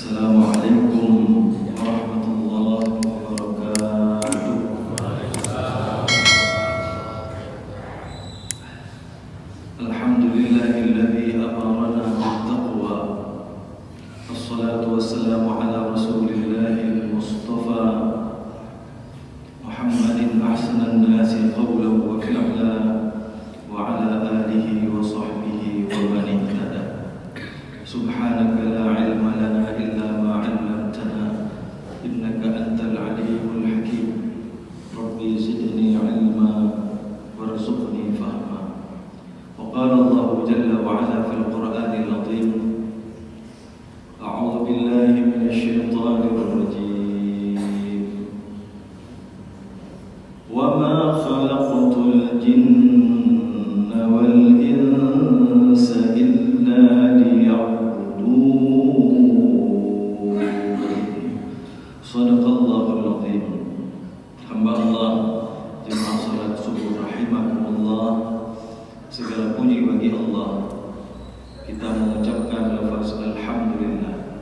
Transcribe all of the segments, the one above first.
Assalamualaikum warahmatullahi wabarakatuh. Alhamdulillahilladzi amarana bittaqwa. Assalatu wassalamu ala rasulillahil mustafa Muhammadin ahsanan nasi qawlan wa fi'lan wa ala alihi wa sahbihi wa man ihtada. Subhanaka la ilma lana illa ma 'allamtana innaka antal alimul hakim. Rabbi zidni ilma warzuqni fahma. Wa qala Allah jalla wa 'ala fil Qur'anil 'azim. A'udzu billahi minasy syaithanir rajim. Wa ma khalaqtul jinna wal insa illa Sadaqallahul Azim. Hamba Allah, jemaah salat subuh rahimakumullah. Segala puji bagi Allah. Kita mengucapkan lafaz alhamdulillah.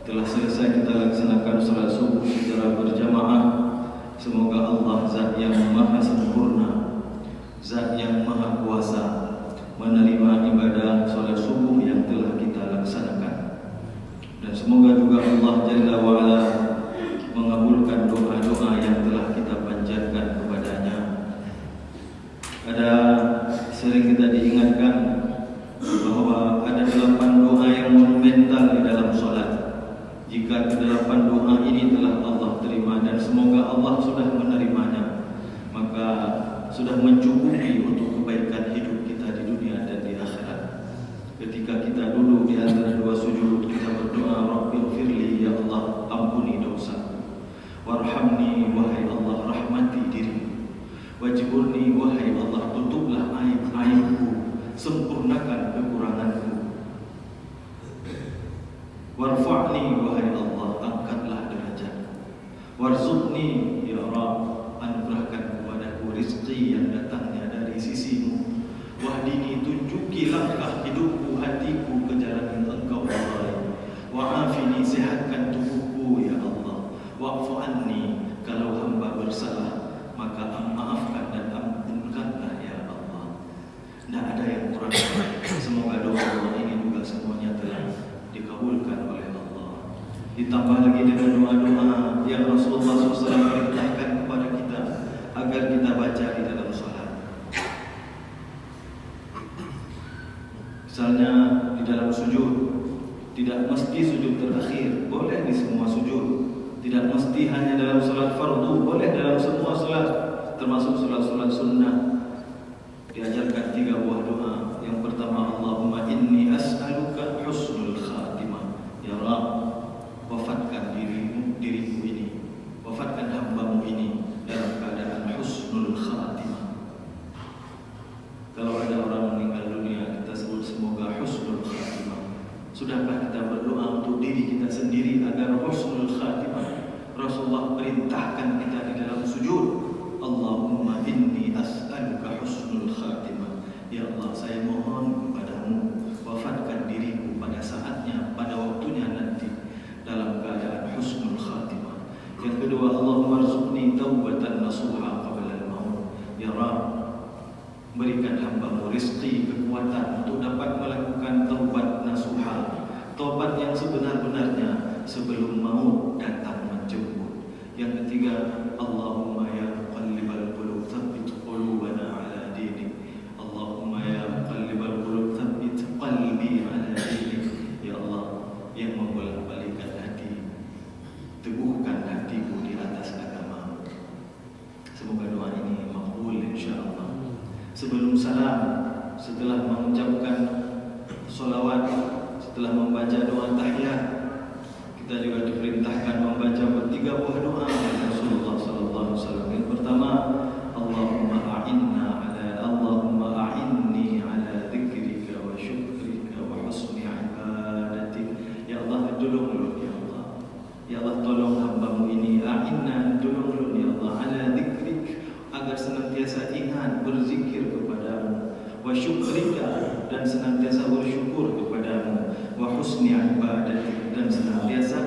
Telah selesai kita laksanakan salat subuh secara berjamaah. Semoga Allah Zat yang Maha Sempurna, Zat yang Maha Kuasa, menerima ibadah salat subuh yang telah kita laksanakan. Dan semoga juga Allah Jalla wa'ala mengabulkan doa-doa yang telah kita panjatkan kepadanya. Sering kita diingatkan bahwa ada 8 doa yang monumental di dalam solat. Jika ke-8 doa ini telah Allah terima dan semoga Allah sudah menerimanya, maka sudah mencukupi untuk kebaikan hidup kita di dunia dan di akhirat. Ketika kita duduk di antara dua sujud, kita berdoa, Rabbighfirli, ya Allah, ampuni dosaku. Warhamni, wahai Allah, rahmati dirimu. Wajburni, wahai Allah, tutuplah aib-aibku, sempurnakan kekuranganku. Warfa'ni, wahai Allah, angkatlah derajatku. Warzuqni, ya Rabb, anugerahkan kepadaku rizki yang datangnya dari sisimu. Wahdini, tunjuki langkah hidupku, hatiku ke jalan yang Engkau ridai. Wa'afini, sehatkan tubuhku, ya Allah. Wa'fu anni, kalau hamba bersalah, maka maafkan dan ampunkanlah, ya Allah. Tidak ada yang kurang. Semoga doa ini juga semuanya telah dikabulkan oleh Allah. Ditambah lagi dengan doa-doa yang Rasulullah SAW perintahkan kepada kita agar kita baca di dalam salat. Misalnya di dalam sujud, tidak mesti sujud terakhir, boleh di semua sujud. Tidak mesti hanya dalam salat fardu, boleh dalam semua salat, termasuk salat-salat sunnah. Diajarkan 3 buah doa. Yang pertama, Allahumma inni as'aluka husnul khatimah. Ya Rabb, wafatkan diriku ini, wafatkan hambamu ini dalam keadaan husnul khatimah. Kalau ada orang meninggal dunia, kita sebut semoga husnul khatimah. Sudahkah kita berdoa untuk diri kita sendiri agar husnul khatimah? Rasulullah perintahkan kita di dalam sujud, Allahumma inni as'aluka husnul khatimah. Ya Allah, saya mohon kepadamu, wafatkan diriku pada saatnya, pada waktunya nanti, dalam keadaan husnul khatimah. Yang kedua, Allahumma rzuqni taubatan nasuha qabla al-maut. Ya Rabb, berikan hambamu rizki, kekuatan untuk dapat melakukan taubat nasuha, taubat yang sebenar-benarnya sebelum maut datang menjemput. Yang ketiga, Allahumma ya muqallibal qulub tsabbit qulubana ala dinik. Allahumma ya muqallibal qulub tsabbit qalbi ala dinik. Ya Allah, yang membolak-balikkan hati, teguhkan hatiku di atas agama. Semoga doa ini makbul insyaallah. Sebelum salam, setelah mengucapkan sholawat, setelah membaca doa tahiyat, kita juga diperintahkan membaca 3 buah doa dari Rasulullah SAW. Yang pertama, Allahumma a'inni ala dzikrika wa syukrika wa husni ibadatik. Ya Allah, tolong ya Allah. Ya Allah, tolong hambamu ini. A'inna, tolong ya Allah, ala dzikrik, agar senantiasa ingat berzikir kepadamu. Wa syukrika, dan senantiasa bersyukur kepadamu. Wa husni ibadatik, dan senantiasa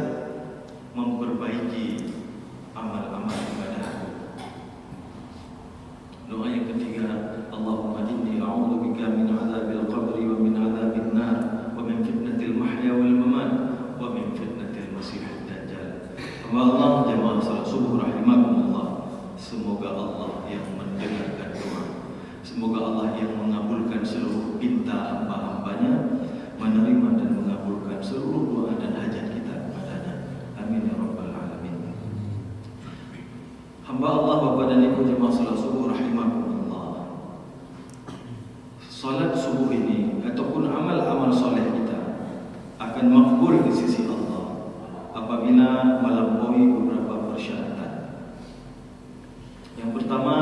Wallah jemaah salat subuh rahimakumullah. Semoga Allah yang mendengarkan doa. Semoga Allah yang mengabulkan seluruh pinta hamba-hambanya, menerima dan mengabulkan seluruh doa dan hajat kita kepadanya. Amin ya rabbal alamin. Hamba Allah, Bapak dan Ibu jemaah salat subuh rahimakumullah. Salat subuh ini ataupun amal-amal soleh kita akan makbul di sisi Allah apabila melampaui beberapa persyaratan. Yang pertama,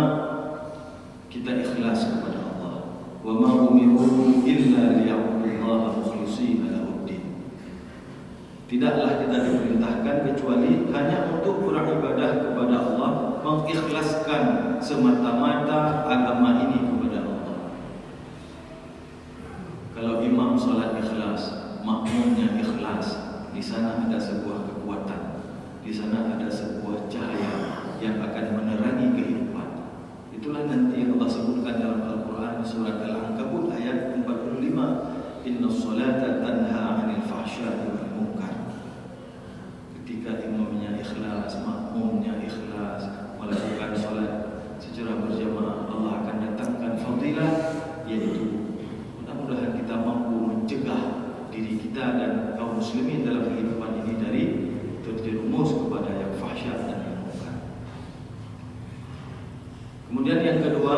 kita ikhlas kepada Allah. Wa ma umiru illa liya'budullaha mukhlishina lahuddin. Tidaklah kita diperintahkan kecuali hanya untuk beribadah kepada Allah, mengikhlaskan semata-mata agama ini kepada Allah. Kalau imam salat ikhlas, makmumnya ikhlas, di sana ada sebuah kekuatan, di sana ada sebuah cahaya yang akan menerangi kehidupan. Itulah nanti yang Allah sebutkan dalam Al-Quran surat Al-Ankabut ayat 45, Inna salata tanha 'anil fahsya'i wal munkar. Ketika imamnya ikhlas, makmumnya ikhlas melakukan salat secara berjamaah, Allah akan datangkan fadilah, yaitu mudah-mudahan kita mampu mencegah diri kita dan kaum muslimin dalam kehidupan ini dari terjerumus kepada yang fahsyat dan yang munkar. Kemudian yang kedua,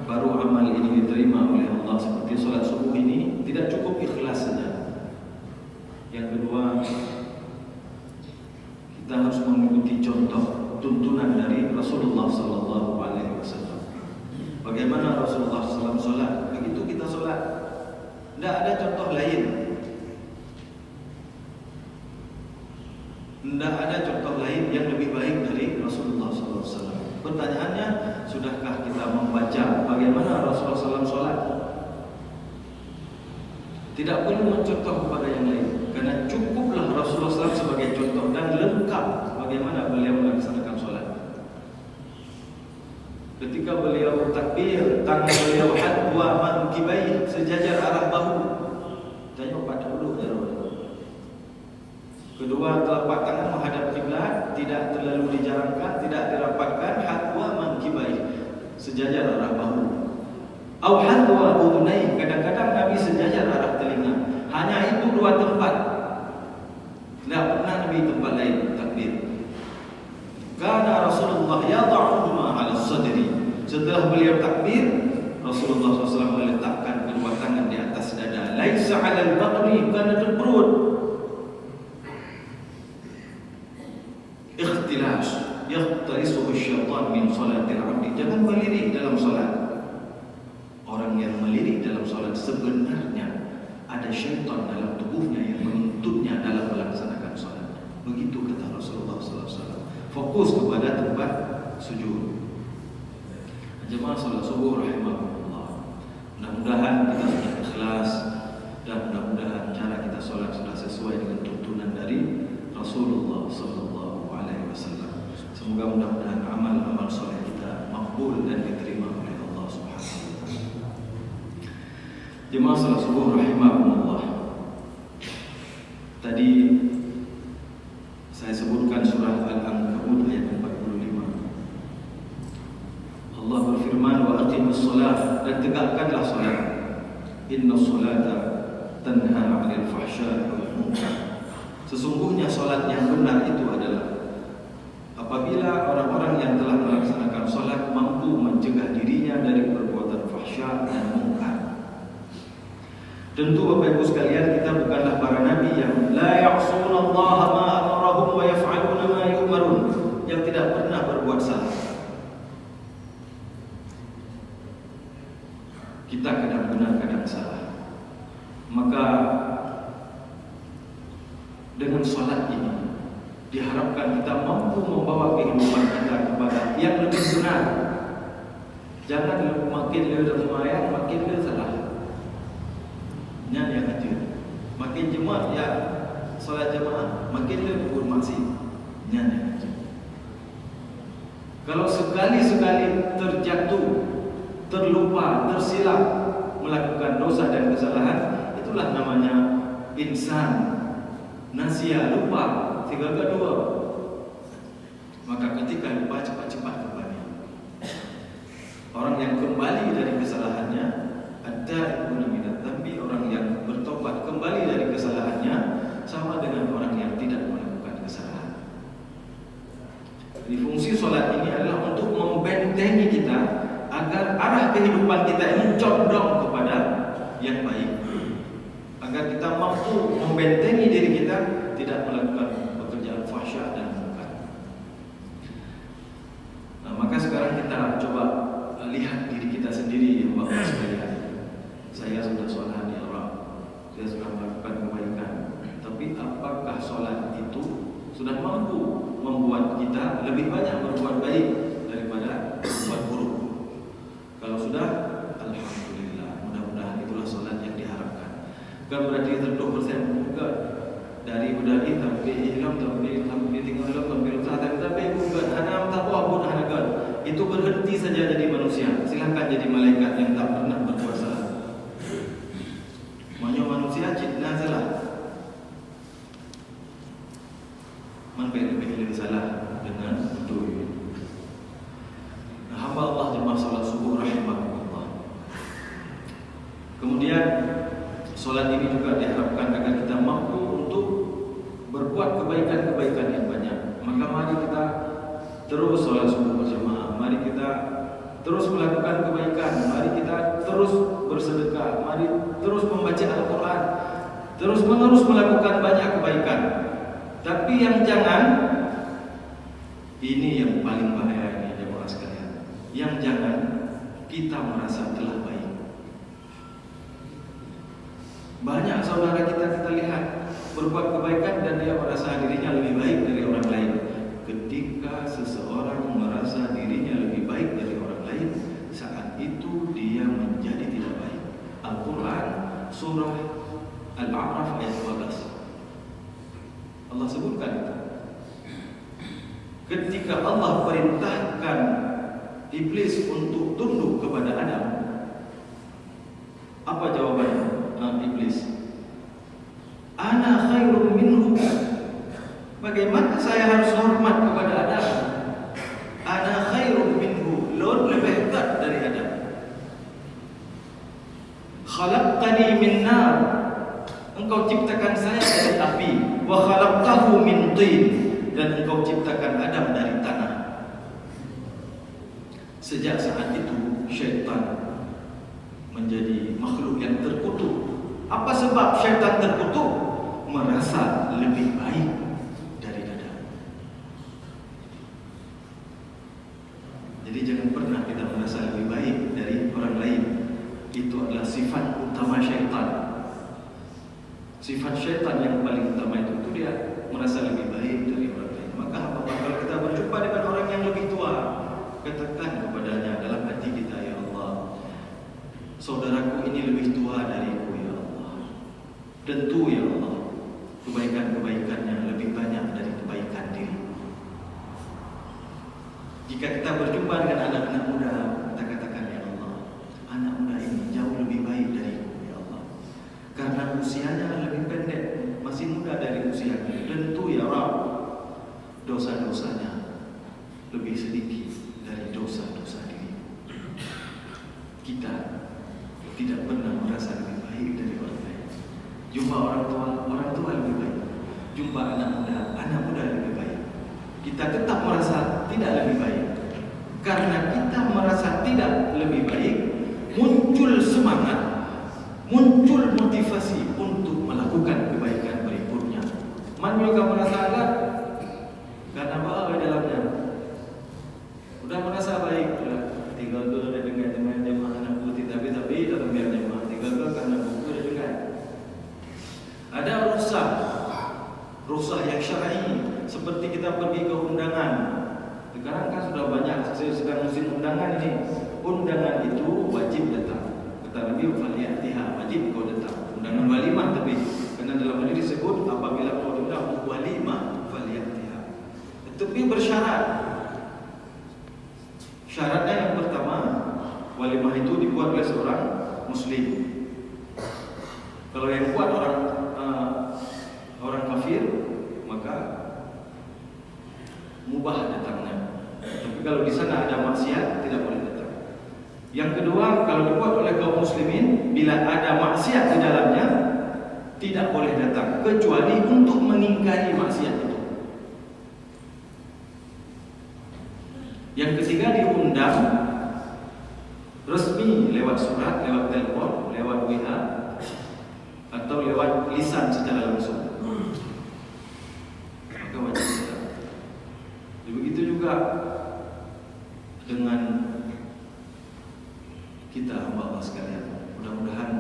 baru amal ini diterima oleh Allah seperti salat subuh ini tidak cukup ikhlas saja. Yang kedua, kita harus mengikuti contoh tuntunan dari Rasulullah sallallahu alaihi wasallam. Bagaimana Rasulullah SAW salat, begitu kita salat. Tidak ada contoh lain. Tidak ada contoh lain yang lebih baik dari Rasulullah SAW. Pertanyaannya, sudahkah kita membaca bagaimana Rasulullah SAW salat? Tidak perlu mencontoh kepada yang lain, karena cukuplah Rasulullah SAW sebagai contoh dan lengkap bagaimana beliau melaksanakan salat. Ketika beliau takbir, tangan beliau hadwa mankibai, sejajar arah bahu. Tengok pada dulu ya. Kedua, telapak tangan menghadap kiblat, tidak terlalu dijarangkan, tidak dirapatkan, hadwa mankibai, sejajar arah bahu. Au hadwa udunai, kadang-kadang Nabi sejajar arah telinga. Hanya itu dua tempat. Tidak pernah Nabi tempat lain takbir. Karena Rasulullah yada'uhuma 'ala sadri. Setelah beliau takbir, Rasulullah SAW meletakkan kedua tangan di atas dada. Laisa 'alal baqri, bukan atas perut. Ikhtilas yaqtarisuhu syaitan min salatil 'abdi. Jangan melirik dalam salat. Orang yang melirik dalam salat sebenarnya ada syaitan dalam tubuhnya yang menuntutnya dalam melaksanakan salat. Begitu kata Rasulullah SAW. Fokus kepada tempat sujud. Jemaah salat subuh rahimahullah. Mudah-mudahan kita sudah ikhlas dan mudah-mudahan cara kita salat sudah sesuai dengan tuntunan dari Rasulullah sallallahu alaihi wasallam. Semoga mudah-mudahan amal-amal saleh kita makbul dan diterima oleh Allah Subhanahu wa taala. Jemaah salat subuh rahimahullah. Tadi saya sebutkan surah Al-Ankabut ayat 45. Allah berfirman, wa aqimus shalah, dan tegakkanlah salat. Inna salata tanha 'anil fahsya'i wal munkar. Sesungguhnya salat yang benar itu adalah apabila orang-orang yang telah melaksanakan salat mampu mencegah dirinya dari perbuatan fahsya dan munkar. Tentu Bapak Ibu sekalian, kita bukanlah para nabi yang la ya'sunallaha ma amarahum wa yaf'aluna ma yu'marun, yang tidak pernah berbuat salah. Kita kadang benar, kadang salah. Maka dengan salat ini diharapkan kita mampu membawa kehidupan kita kepada yang lebih benar. Jangan makin le sembahyang makin le salah. Yang kecil. Makin jemaah ya salat jemaah, makin le bermaksiat. Yang kecil. Kalau sekali-sekali terjatuh, terlupa, tersilap melakukan dosa dan kesalahan, itulah namanya insan nasia, lupa. Tiga kedua Maka ketika lupa cepat-cepat kembali. Orang yang kembali dari kesalahannya, at-taibuna minadz dzambi, orang yang bertobat kembali dari kesalahannya sama dengan orang yang tidak melakukan kesalahan. Jadi fungsi solat ini adalah untuk membentengi kita agar arah kehidupan kita ini condong kepada yang baik, agar kita mampu membentengi diri kita tidak melakukan pekerjaan fahsya dan munkar. Nah, maka sekarang kita coba lihat diri kita sendiri, ya Bapak sekalian. Saya sudah sholat ya Allah, saya sudah melakukan kebaikan, tapi apakah sholat itu sudah mampu membuat kita lebih banyak berbuat baik daripada berbuat buruk? Kalau sudah, alhamdulillah, mudah-mudahan itulah sholat yang diharapkan. Kan berarti 100% juga dari budaya sampai ihram sampai tinggal sampai usaha tapi bukan hanya taqwa pun hanakan. Itu berhenti saja jadi manusia. Silakan jadi malaikat yang tak pernah berbuat salah. Manusia cipta salah. Man lebih salah dengan itu. Nah, hamba Allah jemaah salat subuh rahimahullah. Kemudian solat ini juga diharapkan agar kita mampu untuk berbuat kebaikan-kebaikan yang banyak. Maka mari kita terus solat subuh berjamaah. Mari kita terus melakukan kebaikan. Mari kita terus bersedekah. Mari terus membaca Al-Quran. Terus menerus melakukan banyak kebaikan. Tapi yang jangan, ini yang paling bahaya ini jemaah sekalian. Yang jangan kita merasa telah baik. Banyak saudara kita lihat berbuat kebaikan dan dia merasa dirinya lebih baik dari orang lain. Ketika seseorang merasa dirinya lebih baik dari orang lain, saat itu dia menjadi tidak baik. Al-Quran surah Al-A'raf ayat 12 Allah sebutkan itu. Ketika Allah perintahkan iblis untuk tunduk kepada Adam, apa jawabannya? Iblis, ana khairum minhu. Bagaimana saya harus hormat kepada Adam? Ana khairum minhu, Lord lebih hebat dari Adam. Khalaqtani min nar, engkau ciptakan saya dari api. Wa khalaqtahu min tin, dan engkau ciptakan Adam dari tanah. Sejak saat itu syaitan menjadi makhluk yang terkutuk. Apa sebab syaitan terkutuk? Merasa lebih baik dari Adam. Jadi jangan pernah kita merasa lebih baik dari orang lain. Itu adalah sifat utama syaitan. Sifat syaitan yang paling utama itu dia merasa lebih baik dari orang lain. Maka apabila kalau kita berjumpa dengan orang yang lebih tua, katakan kepadanya dalam hati kita, ya Allah, saudaraku ini lebih tua dariku, ya Allah. Tentu ya Allah, kebaikan-kebaikannya lebih banyak dari kebaikan diri. Jika kita berjumpa dengan anak-anak muda, kita katakan, ya Allah, anak muda ini jauh lebih baik dariku, ya Allah. Karena usianya lebih pendek, masih muda dari usianya. Tentu ya Rabb, dosa-dosanya lebih sedikit dari dosa-dosa diri. Kita tidak pernah merasa lebih baik dari orang lain. Jumpa orang tua lebih baik. Jumpa anak muda lebih baik. Kita tetap merasa tidak lebih baik. Karena kita merasa tidak lebih baik, muncul semangat, muncul motivasi untuk melakukan kebaikan berikutnya. Man juga merasa agak karena apa di dalamnya? Udah merasa baik, tinggal tu ada dengan jemaah anak putih tapi tetap biar jemaah. Tinggal tu karena buku ada juga. Ada rukhsah yang syar'i, seperti kita pergi ke undangan. Sekarang kan sudah banyak, sedang musim undangan ini. Undangan itu wajib datang. Kata Nabi, faliyatiha, wajib kau datang. Undangan walimah tapi karena dalam hadis disebut apabila kau diundang walimah faliyatiha. Tapi bersyarat. Syaratnya yang pertama, walimah itu dibuat oleh seorang muslim. Kalau yang buat orang kafir, maka mubah datang. kalau di sana ada maksiat tidak boleh datang. Yang kedua, kalau dibuat oleh kaum muslimin, bila ada maksiat di dalamnya tidak boleh datang kecuali untuk mengingkari maksiat itu. Yang ketiga, diundang resmi lewat surat, lewat telepon, lewat WA atau lewat lisan secara langsung. Maka wajib datang. Begitu juga dengan kita hamba Allah sekalian. Mudah-mudahan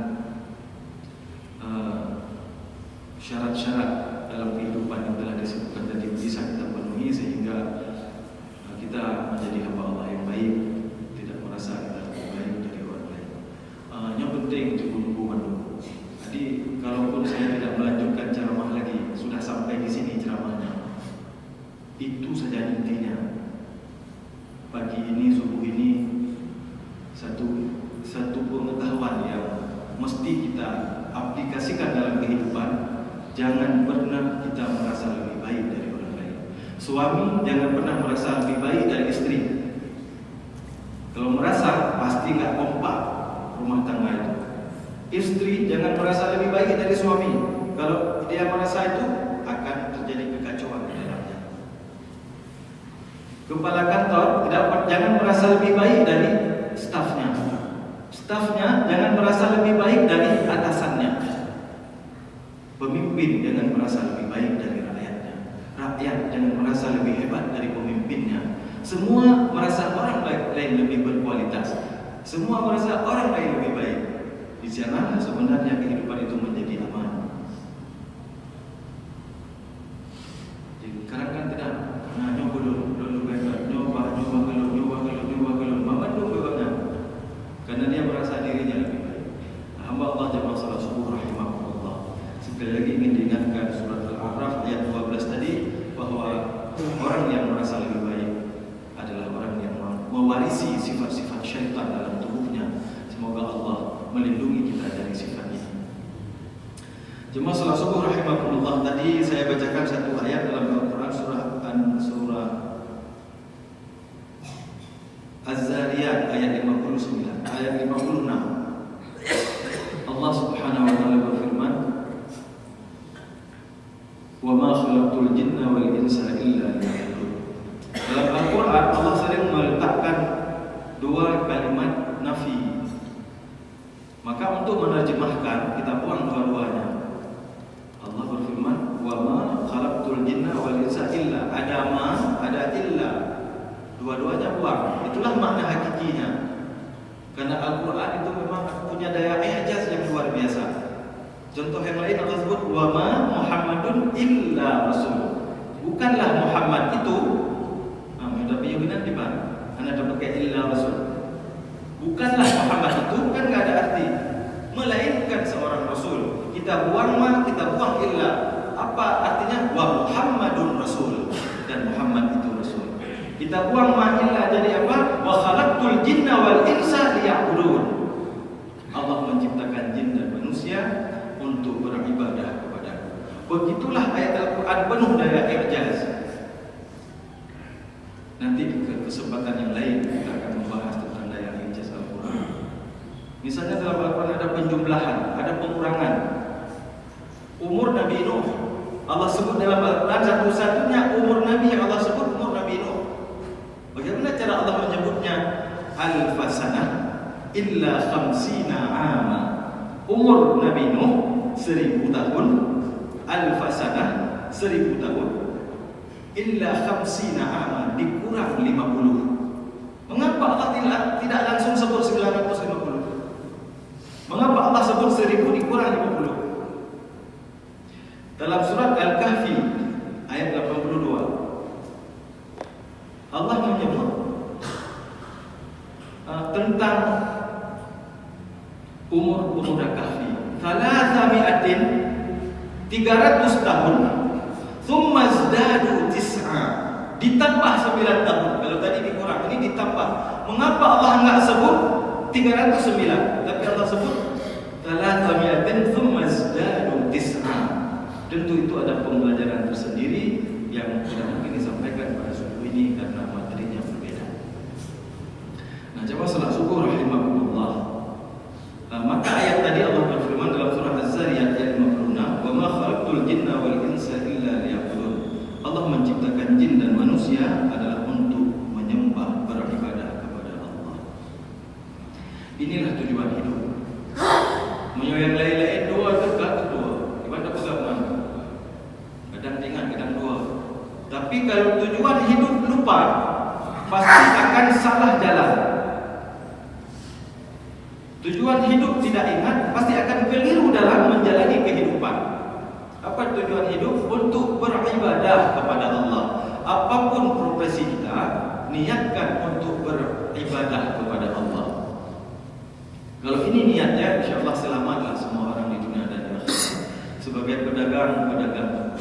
syarat-syarat dalam kehidupan yang telah disebutkan tadi bisa kita penuhi sehingga kita menjadi hamba Allah yang baik, tidak merasa kita lebih baik dari orang lain. Yang penting cukup menunggu. Jadi kalaupun saya tidak melanjutkan ceramah lagi, sudah sampai di sini ceramahnya. Itu saja intinya. Pagi ini, subuh ini, satu pengetahuan yang mesti kita aplikasikan dalam kehidupan. Jangan pernah kita merasa lebih baik dari orang lain. Suami jangan pernah merasa lebih baik dari istri. Kalau merasa, pasti nggak kompak rumah tangga itu. Istri jangan merasa lebih baik dari suami. Kalau dia merasa itu, akan terjadi kekacauan di dalamnya. Kepala kantor jangan merasa lebih baik dari stafnya. Stafnya jangan merasa lebih baik dari atasannya. Pemimpin jangan merasa lebih baik dari rakyatnya. Rakyat jangan merasa lebih hebat dari pemimpinnya. Semua merasa orang lain lebih berkualitas. Semua merasa orang lain lebih baik. Di sana sebenarnya kehidupan itu menjadi aman. Jadi sekarang kan tidak. Nah, nyoba belum. Mama dulu bebasnya. Karena dia merasa dirinya lebih baik. Hamba Allah jemaah salat subuh rahimahullah. Sekali lagi ingin diingatkan surat Al-A'raf ayat 12 tadi bahwa orang yang merasa lebih baik adalah orang yang mewarisi sifat-sifat syaitan dalam tubuhnya. Semoga Allah melindungi kita dari sifat ini. Jemaah salat subuh rahimahullah, tadi saya bacakan satu ayat dalam Al-Quran surah Az-Zariyat ayat 59, ayat 56. Allah Subhanahu wa taala berfirman, "Wa ma khalaqtul jinna wal insa illa liya'budun." Dalam Al-Quran Allah sering meletakkan dua kalimat nafi. Maka untuk menerjemahkan kita buang dua-duanya. Allah berfirman, "Wa ma khalaqtul jinna wal insa illa." Ada ma, ada illa. Dua-duanya buang. Itulah makna hakikinya. Karena Al-Quran itu memang punya daya i'jaz yang luar biasa. Contoh yang lain Allah sebut, "Wa ma Muhammadun illa rasul." Bukanlah Muhammad itu. Sudah piyunan di mana? Anda dapat pakai illa rasul. Bukanlah Muhammad itu, kan enggak ada arti. Melainkan seorang rasul. Kita buang ma, kita buang illa. Apa artinya? Wa Muhammadun rasul. Dan Muhammad itu rasul. Kita buang ma illa jadi apa? Wa khalaqtul jinna wal insa liya'budun. Allah menciptakan jin dan manusia untuk beribadah kepada-Ku. Begitulah ayat Al-Quran penuh daya i'jaz. Nanti ke kesempatan yang lain kita akan membahas tentang daya i'jaz Al-Quran. Misalnya dalam Al-Quran ada penjumlahan, ada pengurangan. Umur Nabi Nuh Allah sebut dalam Al-Quran, satu-satunya umur Nabi yang Allah sebut umur Nabi Nuh. Bagaimana cara Allah menyebutnya? Alfasanah illa khamsina ama. Umur Nabi Nuh 1000 tahun. Alfasanah 1000 tahun. Illa khamsina ama, dikurang 50. Mengapa Allah tidak langsung sebut 950? Mengapa Allah sebut 1000 dikurang 50? Dalam surat Al-Kahfi ayat 82 Allah menyebut tentang umur Kahfi. 300 tahun. Thumma zdadu tis'a. Ditambah 9 tahun. Kalau tadi dikurang, ini ditambah. Mengapa Allah enggak sebut 309, tapi Allah sebut 300 thumma zdadu tis'a. Tentu itu ada pembelajaran tersendiri yang tidak mungkin disampaikan pada subuh ini karena materinya berbeda. Jamaah salat subuh rahimakumullah. Maka ayat tadi Allah berfirman dalam surah Az-Zariyat ayat 56, "Wa ma khalaqtul jinna wal insa illa liya'budun." Allah menciptakan jin dan manusia adalah untuk menyembah, beribadah kepada Allah. Inilah tujuan hidup. Yang lain-lain dua tegak dua. Ibadah pegangan. Kadang ingat, kadang dua. Tapi kalau tujuan hidup lupa, pasti akan salah jalan. Tujuan hidup tidak ingat, pasti akan keliru dalam menjalani kehidupan. Apa tujuan hidup? Untuk beribadah kepada Allah. Apapun profesi kita, niatkan untuk beribadah kepada Allah. Kalau ini niatnya, insyaAllah selamatlah semua orang di dunia dan di akhirat. Sebagai pedagang,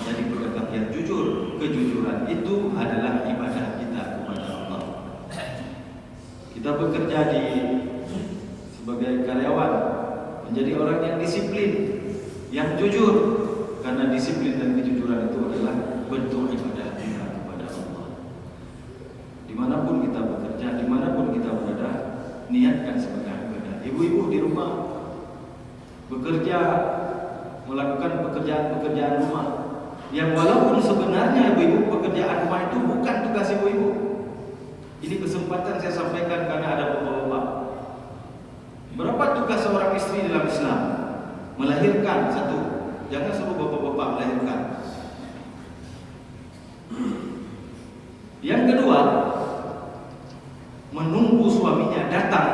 jadi pedagang yang jujur. Kejujuran itu adalah ibadah kita kepada Allah. Kita bekerja sebagai karyawan, menjadi orang yang disiplin, yang jujur, karena disiplin dan kejujuran itu adalah bentuk ibadah kita kepada Allah. Dimanapun kita bekerja, dimanapun kita berada, niatkan sebagai ibadah. Ibu-ibu di rumah bekerja, melakukan pekerjaan-pekerjaan rumah, yang walaupun sebenarnya ibu-ibu pekerjaan rumah itu bukan tugas ibu-ibu. Ini kesempatan saya sampaikan karena ada bapak-bapak. Berapa tugas seorang istri dalam Islam? Melahirkan, satu. Jangan suruh bapak-bapak melahirkan. Yang kedua, menunggu suaminya datang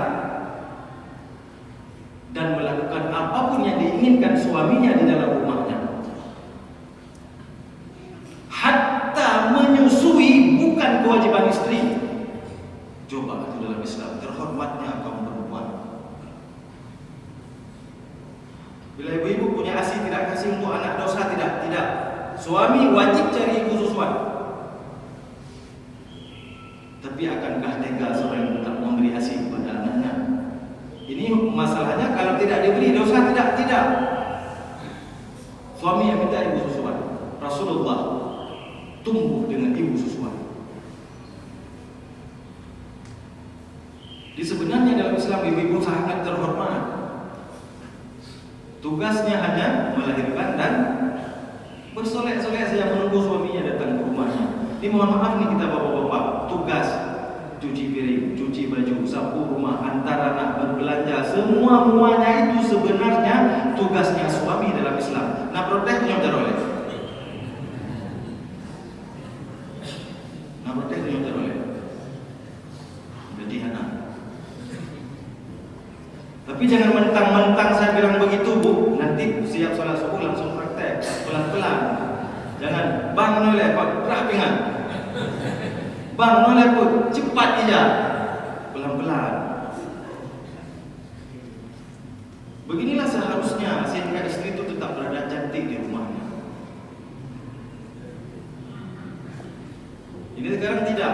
dan melakukan apapun yang diinginkan suaminya di dalam rumahnya. Hatta menyusui bukan kewajiban istri. Coba itu dalam Islam, terhormatnya kaum perempuan. Bila ibu-ibu punya ASI, tidak kasih untuk anak dosa, tidak. Suami wajib cari ibu susuan. Tapi akankah tega seorang yang tak memberi ASI kepada anaknya? Ini masalahnya, kalau tidak diberi dosa, tidak. Suami yang minta ibu susuan. Rasulullah tumbuh dengan ibu susuan. Di sebenarnya dalam Islam ibu-ibu sangat terhormat. Tugasnya hanya melahirkan dan bersolek-solek saja menunggu suaminya datang ke rumahnya. Ini mohon maaf nih kita bapak-bapak, tugas cuci piring, cuci baju, sapu rumah, antar anak, berbelanja, semuanya itu sebenarnya tugasnya suami dalam Islam. Nah, protes nyontar oleh. Jadi anak. Tapi jangan mentang-mentang saya bilang begitu, Bu. Nanti siap sholat subuh langsung praktek pelan-pelan. Jangan bang noleh pak rapingan. Bang noleh pun cepat aja. Pelan-pelan. Beginilah seharusnya sehingga istri itu tetap berada cantik di rumahnya. Ini sekarang tidak.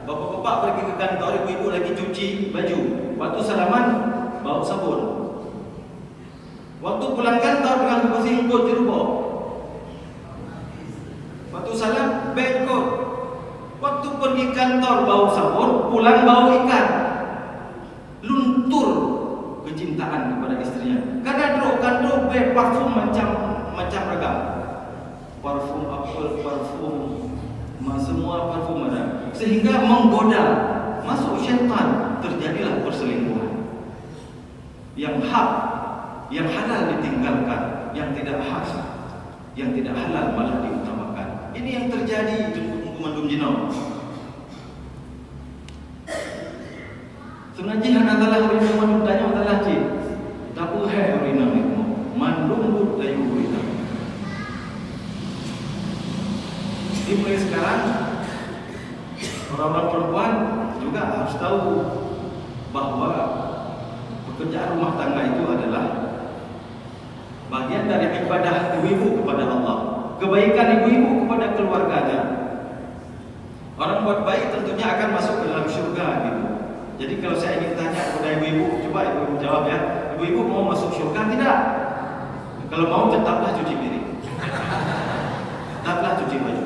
Bapak-bapak pergi ke kantor, ibu-ibu lagi cuci baju. Waktu salaman bau sabun. Waktu pulang kantor dengan bersih kot dirubah. Waktu salam bengkok. Waktu pergi kantor bau sabun, pulang bau ikan. Luntur kecintaan kepada istrinya. Kadang kandung parfum macam ragam. Parfum apel, parfum semua parfum ada. Sehingga menggoda, masuk syaitan, terjadilah perselingkuhan. Yang hak, yang halal ditinggalkan, yang tidak hak, yang tidak halal malah diutamakan. Ini yang terjadi di Mandum Jinau. Sebenarnya anak telah urina mandum tanya telah cik. Tak uhai urina itu, mandum tayu urina. Dimulai sekarang orang-orang perempuan juga harus tahu bahwa pekerjaan rumah tangga itu adalah bagian dari ibadah ibu-ibu kepada Allah, kebaikan ibu-ibu kepada keluarganya. Orang buat baik tentunya akan masuk ke dalam syurga gitu. Jadi kalau saya ingin tanya kepada ibu-ibu, coba ibu-ibu jawab ya. Ibu-ibu mau masuk syurga tidak? Kalau mau tetaplah cuci piring, tetaplah cuci baju.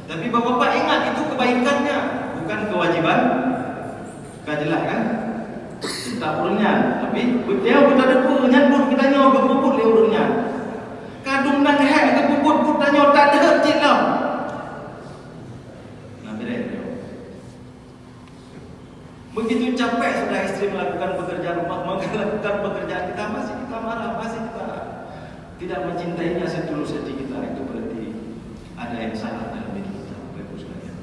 Tapi bapak-bapak ingat itu kebaikannya, bukan kewajiban Kan jelas kan? Tak urunyan, tapi dia pun tak ada urunyan pun kita nyawa berpuput le urunyan. Kadung nang hek ke puput pun tanya tak ada cik lah. Nah, beres dia. Begitu capek sudah istri melakukan pekerjaan rumah, melakukan pekerjaan kita masih kita marah, masih kita tidak mencintainya setulus hati kita, itu berarti ada yang salah dalam hidup kita, Bapak Ibu sekalian.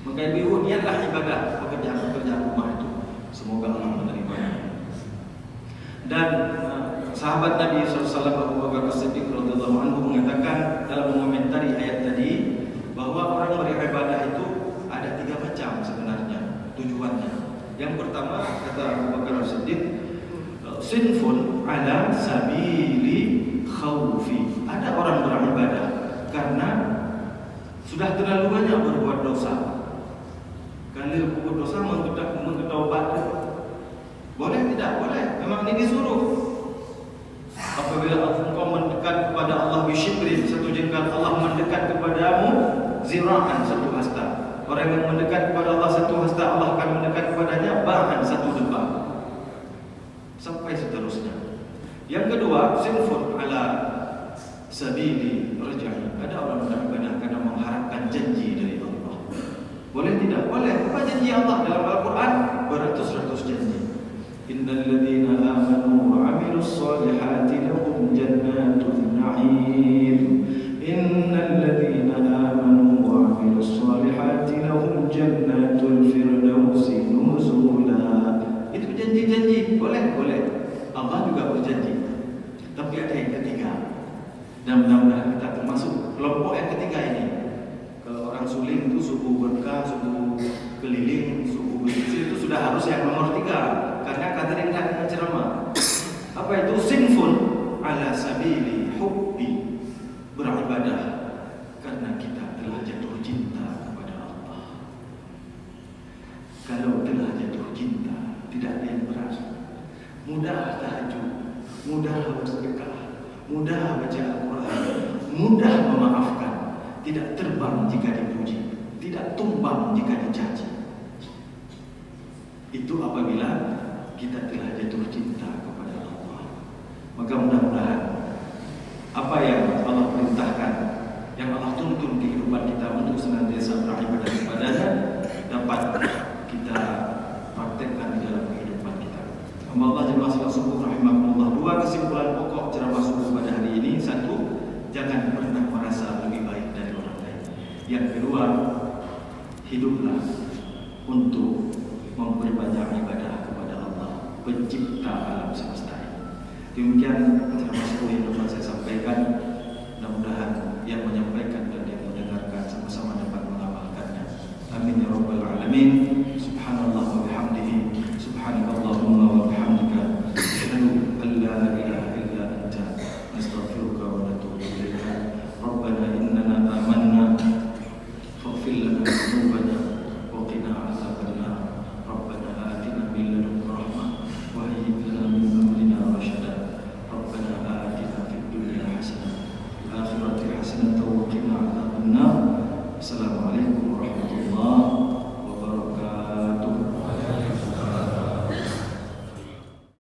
Maka ibu niatlah ibadah pekerjaan rumah itu. Semoga Allah menerimanya. Dan sahabat Nabi SAW Abu Bakar As-Siddiq radhiyallahu anhu mengatakan dalam mengomentari ayat tadi bahwa orang beribadah itu ada 3 macam sebenarnya tujuannya. Yang pertama kata Abu Bakar As-Siddiq, sinfun ala sabili khawfi. Ada orang beribadah karena sudah terlalu banyak berbuat dosa. Kalau berbuat dosa mengetahubat, boleh tidak? Boleh. Memang ini disuruh. Apabila engkau mendekat kepada Allah bisyibrin, 1 jengkal, Allah mendekat kepadamu zira'an, 1 hasta. Orang yang mendekat kepada Allah 1 hasta, Allah akan mendekat kepadanya ba'an, 1 debah. Sampai seterusnya. Yang kedua, sinfun ala sabili rajai. Ada orang beribadah karena mengharapkan janji dari Allah. Boleh tidak? Boleh. Apa janji Allah dalam Al-Quran? Beratus-ratus janji. Innal ladzina amanu wa 'amilus solihati lahum jannatun na'im. Innal ladzina amanu wa 'amilus solihati lahum jannatul firdausi nuzula. Itu janji-janji. Boleh, boleh. Allah juga berjanji. Tapi ada yang ketiga. Dan mudah-mudahan kita termasuk kelompok yang ketiga ini. Kalau orang suling itu suku berkah, suku keliling, suku bersisir itu sudah harus yang nomor 3. Karena kadang dengan ceramah. Apa itu? Sinfun ala sabili hubbi, beribadah karena kita telah jatuh cinta kepada Allah. Kalau telah jatuh cinta, tidak ada yang berat. Mudah tahajud, mudah bersedekah, mudah baca Al-Quran, mudah memaafkan, tidak terbang jika dipuji, tidak tumbang jika dicaci. Itu apabila kita telah jatuh cinta kepada Allah. Maka mudah-mudahan apa yang Allah perintahkan, yang Allah tuntun kehidupan kita untuk senantiasa beribadah kepadanya, dapat kita praktekkan di dalam kehidupan kita. Hamba Allah jemaah salat subuh rahimakumullah. 2 kesimpulan pokok ceramah subuh pada hari ini. 1, jangan pernah merasa lebih baik dari orang lain. Yang kedua, hiduplah untuk memperbanyak ibadah kepada Allah, pencipta alam semesta ini. Demikian ceramah subuh yang dapat saya sampaikan. Mudah-mudahan yang menyampaikan dan yang mendengarkan sama-sama dapat mengamalkannya. Amin ya rabbal alamin. Subhanallah wa bihamdihi, subhanakallahumma wa bihamdika, asyhadu an la ilaha illa anta, nastaghfiruka wa natubu ilaika. Rabbana innana amanna faghfir lana dzunubana wa qina adzabannar. Rabbana atina min ladunka rahmah wa hayyi' lana min amrina rashada. Rabbana atina fid dunya hasanah wa fil akhirati hasanah wa qina adzabannar. Assalamualaikum.